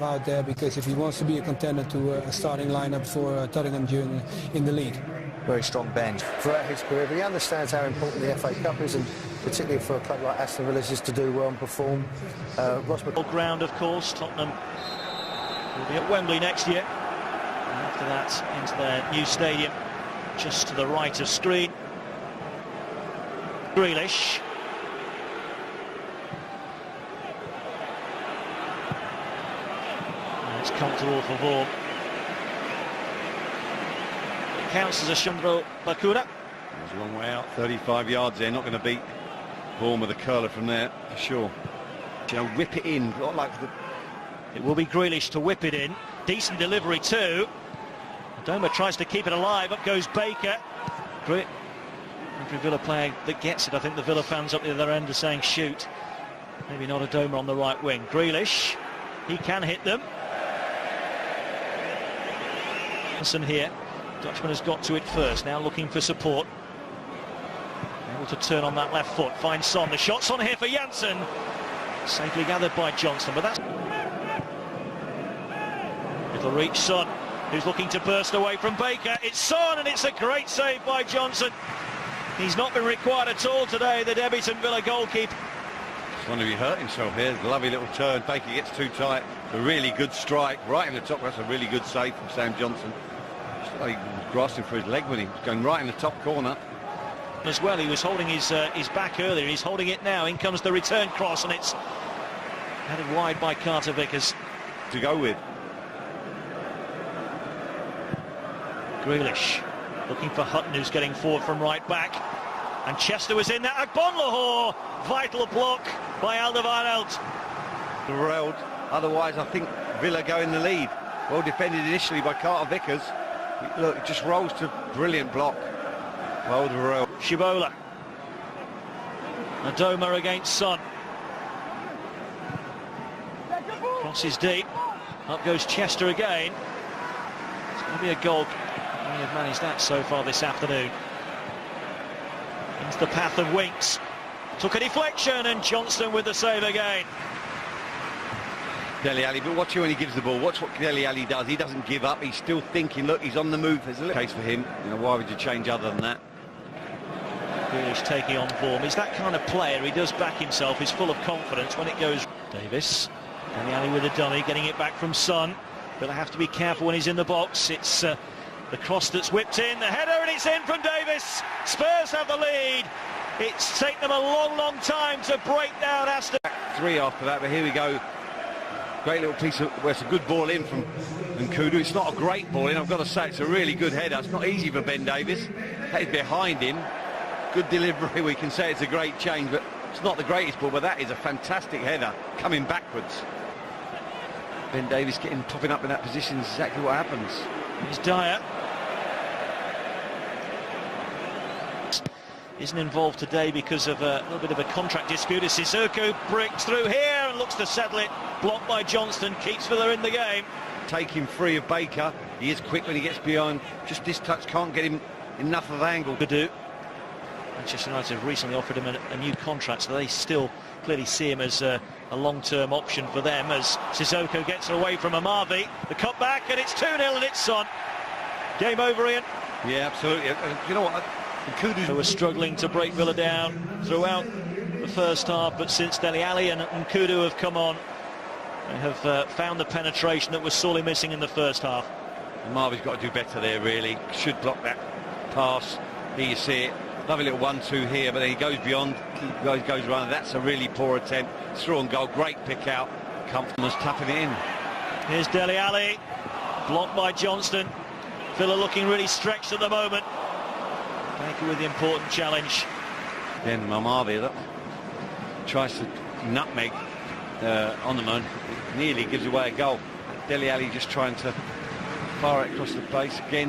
out there, because if he wants to be a contender to a starting lineup for Tottenham in the league. Very strong bench throughout his career, but he understands how important the FA Cup is, and particularly for a club like Aston Villa is to do well and perform. Ground, of course. Tottenham will be at Wembley next year, and after that into their new stadium just to the right of screen. Grealish. It's comfortable for Vaughan. It counts as a Shumbro Bakura. It's a long way out, 35 yards there, not going to beat Vaughan with a curler from there, for sure. You know, whip it in, not like the... It will be Grealish to whip it in. Decent delivery too. Doma tries to keep it alive, up goes Baker. Great. Every Villa player that gets it, I think the Villa fans up the other end are saying shoot. Maybe not a Doma on the right wing. Grealish, he can hit them. Aston here, Dutchman has got to it first, now looking for support. Able to turn on that left foot, finds Son, the shot's on here for Janssen. Safely gathered by Johnson, but that's... It'll reach Son, who's looking to burst away from Baker. It's Son, and it's a great save by Johnson. He's not been required at all today, the debutant Villa goalkeeper. Just wonder if he hurt himself here. Lovely little turn. Baker gets too tight. A really good strike right in the top. That's a really good save from Sam Johnson. Just like he was grasping for his leg when he was going right in the top corner. As well, he was holding his back earlier. He's holding it now. In comes the return cross, and it's headed wide by Carter Vickers. To go with. Grealish looking for Hutton, who's getting forward from right back. And Chester was in there. Agbonlahor, vital block by Alderweireld. Derailed. Otherwise, I think Villa go in the lead. Well defended initially by Carter Vickers. Look, it just rolls to brilliant block. Well derailed. Shibola. Adoma against Son. Crosses deep. Up goes Chester again. It's going to be a goal. They have managed that so far this afternoon. Into the path of Winks. Took a deflection, and Johnston with the save again. Dele Alli, but watch when he gives the ball. Watch what Dele Alli does. He doesn't give up. He's still thinking. Look, he's on the move. There's a little case for him. You know, why would you change other than that? Grealish taking on form. He's that kind of player. He does back himself. He's full of confidence when it goes. Davis. Dele Alli with a dummy, getting it back from Son. But I have to be careful when he's in the box. It's the cross that's whipped in, the header, and it's in from Davis. Spurs have the lead. It's taken them a long time to break down Aston. 3 after that, but here we go. Great little piece of, well, it's a good ball in from Nkudu. It's not a great ball in, I've got to say. It's a really good header. It's not easy for Ben Davis. That is behind him. Good delivery. We can say it's a great change, but it's not the greatest ball, but that is a fantastic header coming backwards. Ben Davis popping up in that position is exactly what happens. Here's Dyer. Isn't involved today because of a little bit of a contract dispute. As Sissoko breaks through here and looks to settle it. Blocked by Johnston, keeps Villa in the game. Take him free of Baker. He is quick when he gets beyond. Just this touch can't get him enough of angle. To do. Manchester United have recently offered him a new contract, so they still clearly see him as a long-term option for them. As Sissoko gets away from Amavi, the cut back, and it's 2-0, and it's Son. Game over, Ian. Yeah, absolutely. You know what? They were struggling to break Villa down throughout the first half, but since Dele Alli and Nkudu have come on, they have found the penetration that was sorely missing in the first half. Marvin's got to do better there, really. Should block that pass. Here you see it. Lovely little 1-2 here, but then he goes beyond, goes around. That's a really poor attempt. It's through on goal. Great pick out. Comfortableness tapping it in. Here's Dele Alli, blocked by Johnston. Villa looking really stretched at the moment. Baker with the important challenge. Then Amavi tries to nutmeg on the man. Nearly gives away a goal. Dele Alli just trying to fire it across the face again.